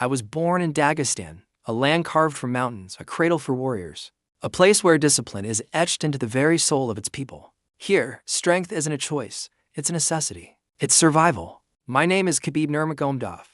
I was born in Dagestan, a land carved from mountains, a cradle for warriors, a place where discipline is etched into the very soul of its people. Here, strength isn't a choice, it's a necessity. It's survival. My name is Khabib Nurmagomedov,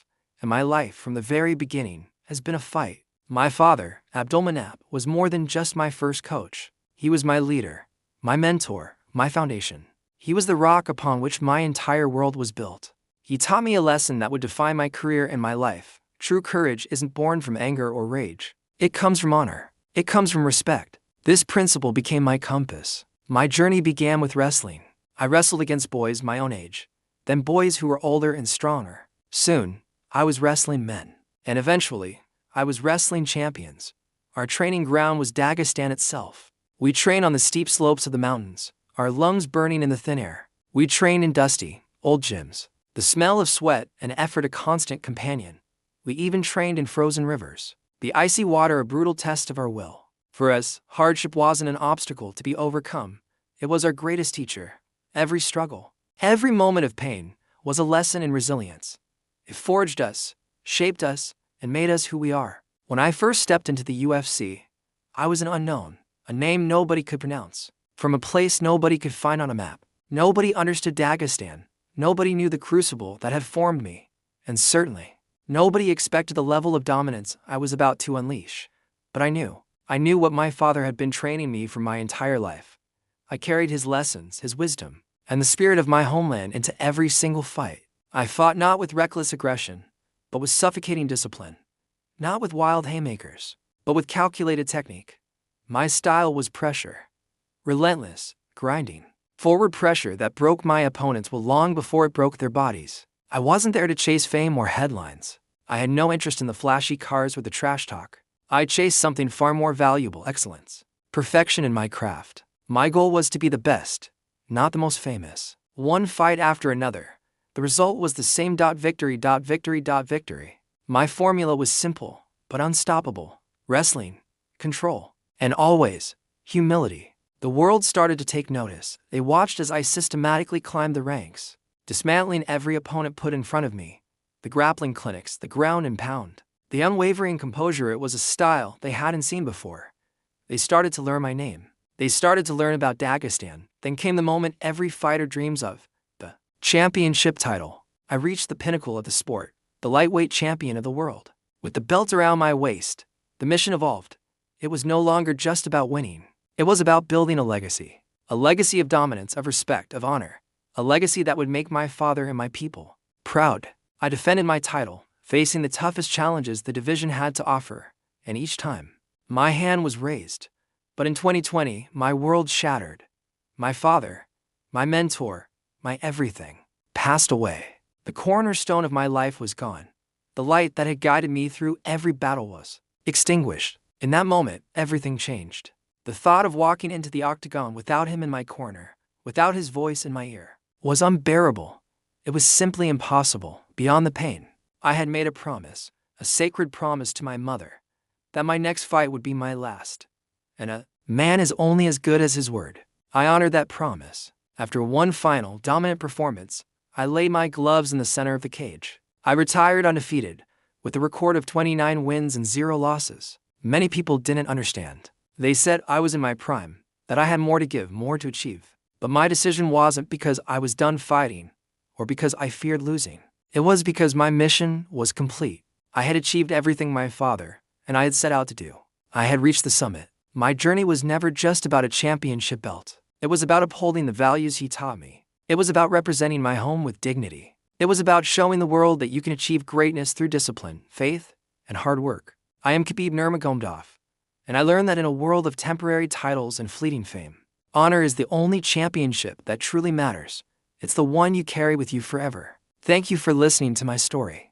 and my life from the very beginning has been a fight. My father, Abdulmanap, was more than just my first coach. He was my leader, my mentor, my foundation. He was the rock upon which my entire world was built. He taught me a lesson that would define my career and my life. True courage isn't born from anger or rage. It comes from honor. It comes from respect. This principle became my compass. My journey began with wrestling. I wrestled against boys my own age, then boys who were older and stronger. Soon, I was wrestling men. And eventually, I was wrestling champions. Our training ground was Dagestan itself. We trained on the steep slopes of the mountains, our lungs burning in the thin air. We trained in dusty, old gyms. The smell of sweat and effort a constant companion. We even trained in frozen rivers. The icy water a brutal test of our will. For us, hardship wasn't an obstacle to be overcome. It was our greatest teacher. Every struggle, every moment of pain, was a lesson in resilience. It forged us, shaped us, and made us who we are. When I first stepped into the UFC, I was an unknown, a name nobody could pronounce. From a place nobody could find on a map. Nobody understood Dagestan. Nobody knew the crucible that had formed me. And certainly, nobody expected the level of dominance I was about to unleash. But I knew what my father had been training me for my entire life. I carried his lessons, his wisdom, and the spirit of my homeland into every single fight. I fought not with reckless aggression, but with suffocating discipline. Not with wild haymakers, but with calculated technique. My style was pressure. Relentless, grinding. Forward pressure that broke my opponents well long before it broke their bodies. I wasn't there to chase fame or headlines. I had no interest in the flashy cars or the trash talk. I chased something far more valuable: excellence. Perfection in my craft. My goal was to be the best, not the most famous. One fight after another. The result was the same: victory, victory, victory. My formula was simple, but unstoppable. Wrestling, control, and always, humility. The world started to take notice. They watched as I systematically climbed the ranks, dismantling every opponent put in front of me. The grappling clinics, the ground and pound, the unwavering composure. It was a style they hadn't seen before. They started to learn my name. They started to learn about Dagestan. Then came the moment every fighter dreams of, the championship title. I reached the pinnacle of the sport, the lightweight champion of the world. With the belt around my waist, the mission evolved. It was no longer just about winning. It was about building a legacy of dominance, of respect, of honor, a legacy that would make my father and my people proud. I defended my title, facing the toughest challenges the division had to offer, and each time, my hand was raised. But in 2020, my world shattered. My father, my mentor, my everything, passed away. The cornerstone of my life was gone. The light that had guided me through every battle was extinguished. In that moment, everything changed. The thought of walking into the octagon without him in my corner, without his voice in my ear, was unbearable. It was simply impossible. Beyond the pain, I had made a promise, a sacred promise to my mother, that my next fight would be my last. And a man is only as good as his word. I honored that promise. After one final, dominant performance, I laid my gloves in the center of the cage. I retired undefeated, with a record of 29 wins and 0 losses. Many people didn't understand. They said I was in my prime, that I had more to give, more to achieve. But my decision wasn't because I was done fighting, or because I feared losing. It was because my mission was complete. I had achieved everything my father and I had set out to do. I had reached the summit. My journey was never just about a championship belt. It was about upholding the values he taught me. It was about representing my home with dignity. It was about showing the world that you can achieve greatness through discipline, faith, and hard work. I am Khabib Nurmagomedov, and I learned that in a world of temporary titles and fleeting fame, honor is the only championship that truly matters. It's the one you carry with you forever. Thank you for listening to my story.